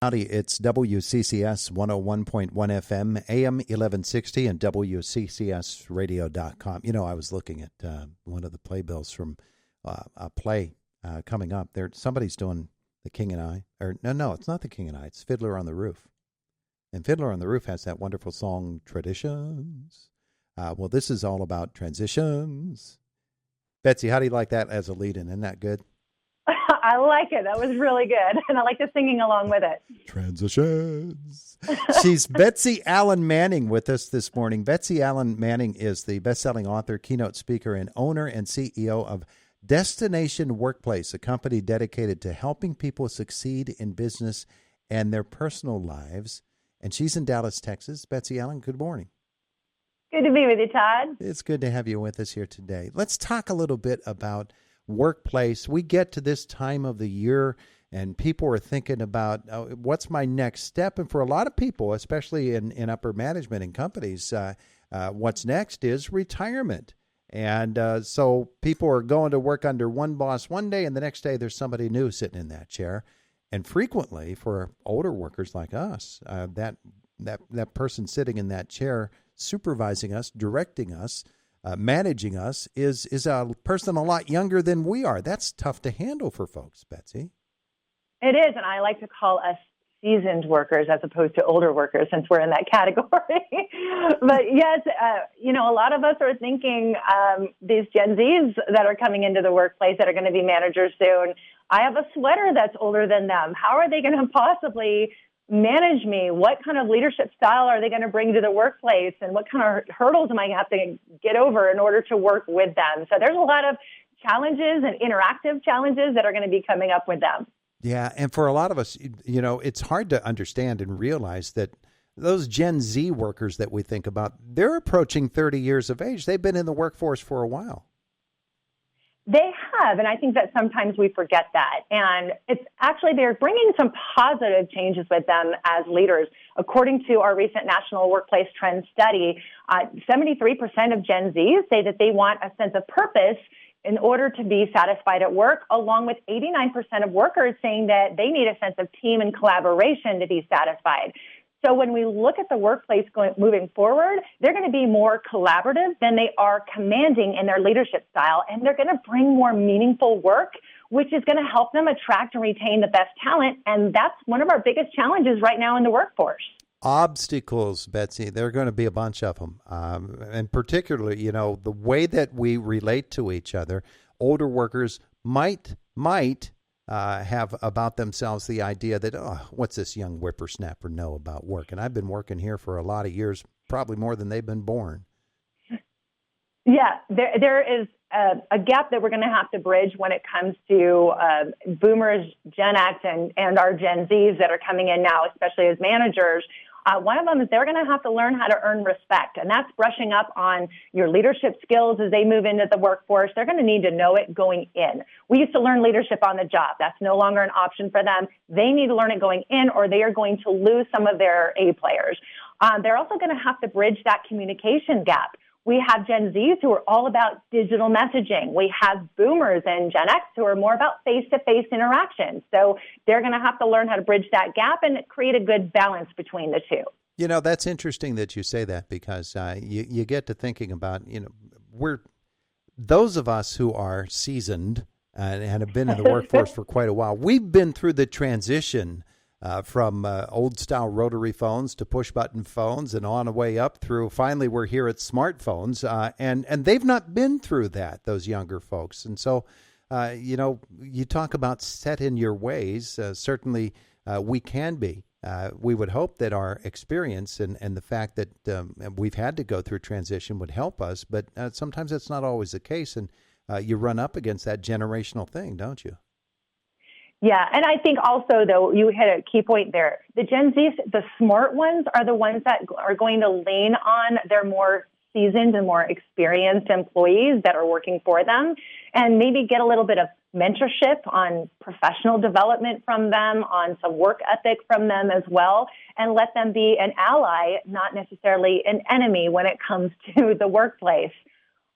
Howdy, it's WCCS 101.1 FM, AM 1160, and WCCSradio.com. You know, I was looking at one of the playbills from a play coming up. Somebody's doing The King and I. Or no, it's not The King and I. It's Fiddler on the Roof. And Fiddler on the Roof has that wonderful song, Traditions. Well, this is all about transitions. Betsy, how do you like that as a lead-in? Isn't that good? I like it. That was really good. And I like the singing along with it. Transitions. She's Betsy Allen-Manning with us this morning. Betsy Allen-Manning is the best-selling author, keynote speaker, and owner and CEO of Destination Workplace, a company dedicated to helping people succeed in business and their personal lives. And she's in Dallas, Texas. Betsy Allen, good morning. Good to be with you, Todd. It's good to have you with us here today. Let's talk a little bit about workplace. We get to this time of the year and people are thinking about what's my next step. And for a lot of people, especially in upper management in companies, what's next is retirement. And so people are going to work under one boss one day and the next day there's somebody new sitting in that chair. And frequently for older workers like us, that person sitting in that chair supervising us, directing us, managing us is a person a lot younger than we are. That's tough to handle for folks, Betsy. It is, and I like to call us seasoned workers as opposed to older workers since we're in that category. But yes, a lot of us are thinking these Gen Zs that are coming into the workplace that are going to be managers soon. I have a sweater that's older than them. How are they going to possibly manage me? What kind of leadership style are they going to bring to the workplace? And what kind of hurdles am I going to have to get over in order to work with them? So there's a lot of challenges and interactive challenges that are going to be coming up with them. Yeah, and for a lot of us, it's hard to understand and realize that those Gen Z workers that we think about, they're approaching 30 years of age. They've been in the workforce for a while. They have, and I think that sometimes we forget that. And it's actually, they're bringing some positive changes with them as leaders. According to our recent National Workplace Trends study, 73% of Gen Zs say that they want a sense of purpose in order to be satisfied at work, along with 89% of workers saying that they need a sense of team and collaboration to be satisfied. So when we look at the workplace moving forward, they're going to be more collaborative than they are commanding in their leadership style, and they're going to bring more meaningful work, which is going to help them attract and retain the best talent, and that's one of our biggest challenges right now in the workforce. Obstacles, Betsy, there are going to be a bunch of them, and particularly, the way that we relate to each other. Older workers might have about themselves the idea that, what's this young whippersnapper know about work? And I've been working here for a lot of years, probably more than they've been born. Yeah, there is a gap that we're going to have to bridge when it comes to boomers, Gen X, and our Gen Zs that are coming in now, especially as managers. One of them is they're going to have to learn how to earn respect, and that's brushing up on your leadership skills as they move into the workforce. They're going to need to know it going in. We used to learn leadership on the job. That's no longer an option for them. They need to learn it going in, or they are going to lose some of their A players. They're also going to have to bridge that communication gap. We have Gen Zs who are all about digital messaging. We have boomers and Gen X who are more about face-to-face interactions. So they're going to have to learn how to bridge that gap and create a good balance between the two. That's interesting that you say that because you get to thinking about, we're those of us who are seasoned and have been in the workforce for quite a while. We've been through the transition from old-style rotary phones to push-button phones and on the way up through, finally, we're here at smartphones, and they've not been through that, those younger folks. And so, you talk about set in your ways. Certainly, we can be. We would hope that our experience and the fact that we've had to go through transition would help us, but sometimes that's not always the case, and you run up against that generational thing, don't you? Yeah, and I think also, though, you hit a key point there. The Gen Zs, the smart ones, are the ones that are going to lean on their more seasoned and more experienced employees that are working for them and maybe get a little bit of mentorship on professional development from them, on some work ethic from them as well, and let them be an ally, not necessarily an enemy when it comes to the workplace.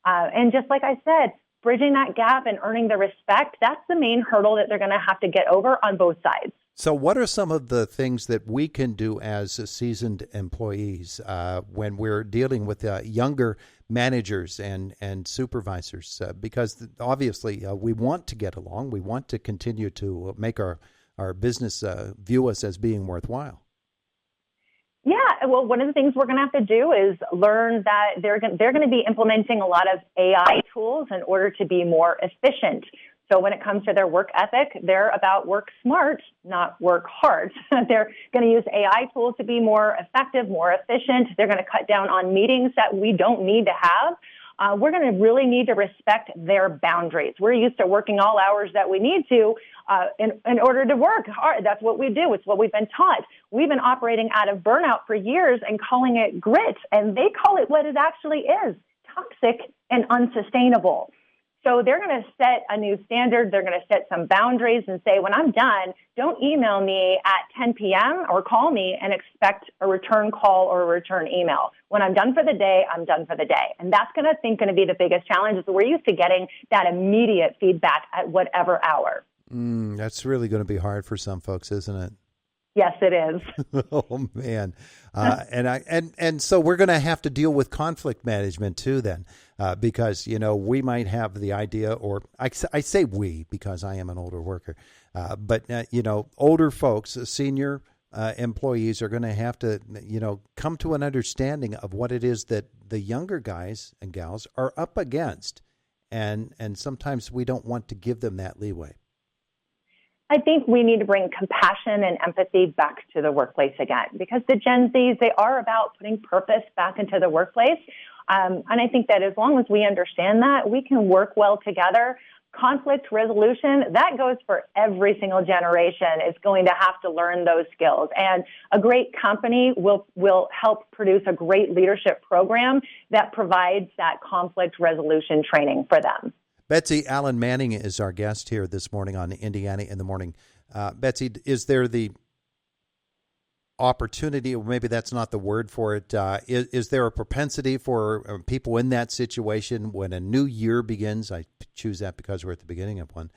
And just like I said, bridging that gap and earning the respect, that's the main hurdle that they're going to have to get over on both sides. So, what are some of the things that we can do as seasoned employees when we're dealing with younger managers and supervisors? Because obviously, we want to get along. We want to continue to make our business view us as being worthwhile. Yeah, well, one of the things we're going to have to do is learn that they're going to be implementing a lot of AI tools in order to be more efficient. So when it comes to their work ethic, they're about work smart, not work hard. They're going to use AI tools to be more effective, more efficient. They're going to cut down on meetings that we don't need to have. We're going to really need to respect their boundaries. We're used to working all hours that we need to in order to work hard. That's what we do. It's what we've been taught. We've been operating out of burnout for years and calling it grit, and they call it what it actually is, toxic and unsustainable. So they're going to set a new standard. They're going to set some boundaries and say, when I'm done, don't email me at 10 p.m. or call me and expect a return call or a return email. When I'm done for the day, I'm done for the day. And that's going to be the biggest challenge is we're used to getting that immediate feedback at whatever hour. That's really going to be hard for some folks, isn't it? Yes, it is. Oh man, and so we're going to have to deal with conflict management too, then, because we might have the idea, or I say we because I am an older worker, but older folks, senior employees are going to have to come to an understanding of what it is that the younger guys and gals are up against, and sometimes we don't want to give them that leeway. I think we need to bring compassion and empathy back to the workplace again, because the Gen Zs, they are about putting purpose back into the workplace. And I think that as long as we understand that, we can work well together. Conflict resolution, that goes for every single generation, is going to have to learn those skills. And a great company will help produce a great leadership program that provides that conflict resolution training for them. Betsy Allen-Manning is our guest here this morning on Indiana in the Morning. Betsy, is there the opportunity, or maybe that's not the word for it, is there a propensity for people in that situation when a new year begins? I choose that because we're at the beginning of one.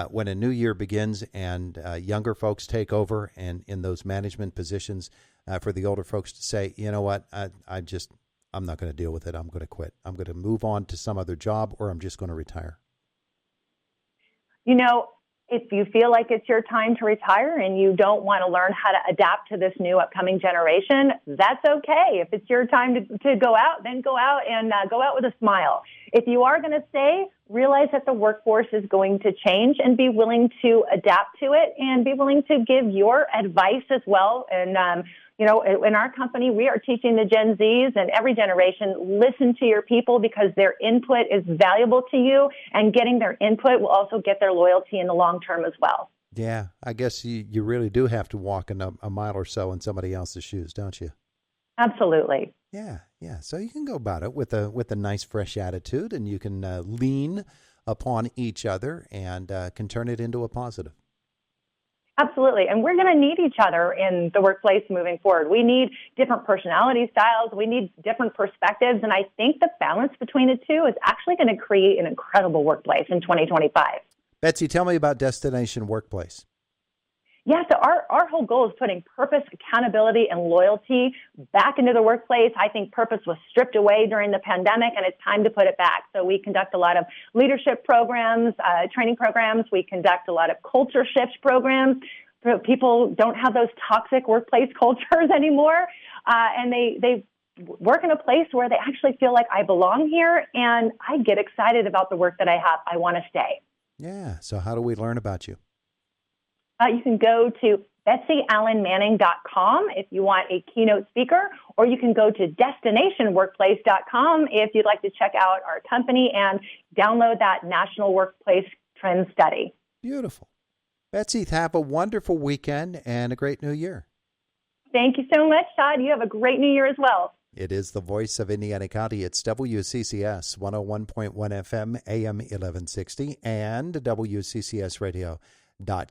When a new year begins and younger folks take over and in those management positions, for the older folks to say, you know what, I'm not going to deal with it. I'm going to quit. I'm going to move on to some other job, or I'm just going to retire. If you feel like it's your time to retire and you don't want to learn how to adapt to this new upcoming generation, that's okay. If it's your time to go out, then go out and go out with a smile. If you are going to stay, realize that the workforce is going to change and be willing to adapt to it and be willing to give your advice as well. And, in our company, we are teaching the Gen Zs and every generation, listen to your people because their input is valuable to you, and getting their input will also get their loyalty in the long term as well. Yeah, I guess you really do have to walk in a mile or so in somebody else's shoes, don't you? Absolutely. Yeah. So you can go about it with a nice, fresh attitude, and you can lean upon each other and can turn it into a positive. Absolutely. And we're going to need each other in the workplace moving forward. We need different personality styles. We need different perspectives. And I think the balance between the two is actually going to create an incredible workplace in 2025. Betsy, tell me about Destination Workplace. Yeah, so our whole goal is putting purpose, accountability, and loyalty back into the workplace. I think purpose was stripped away during the pandemic, and it's time to put it back. So we conduct a lot of leadership programs, training programs. We conduct a lot of culture shift programs. People don't have those toxic workplace cultures anymore, and they work in a place where they actually feel like I belong here, and I get excited about the work that I have. I want to stay. Yeah, so how do we learn about you? You can go to BetsyAllenManning.com if you want a keynote speaker, or you can go to DestinationWorkplace.com if you'd like to check out our company and download that National Workplace Trend Study. Beautiful. Betsy, have a wonderful weekend and a great new year. Thank you so much, Todd. You have a great new year as well. It is the voice of Indiana County. It's WCCS 101.1 FM, AM 1160, and WCCSradio.com.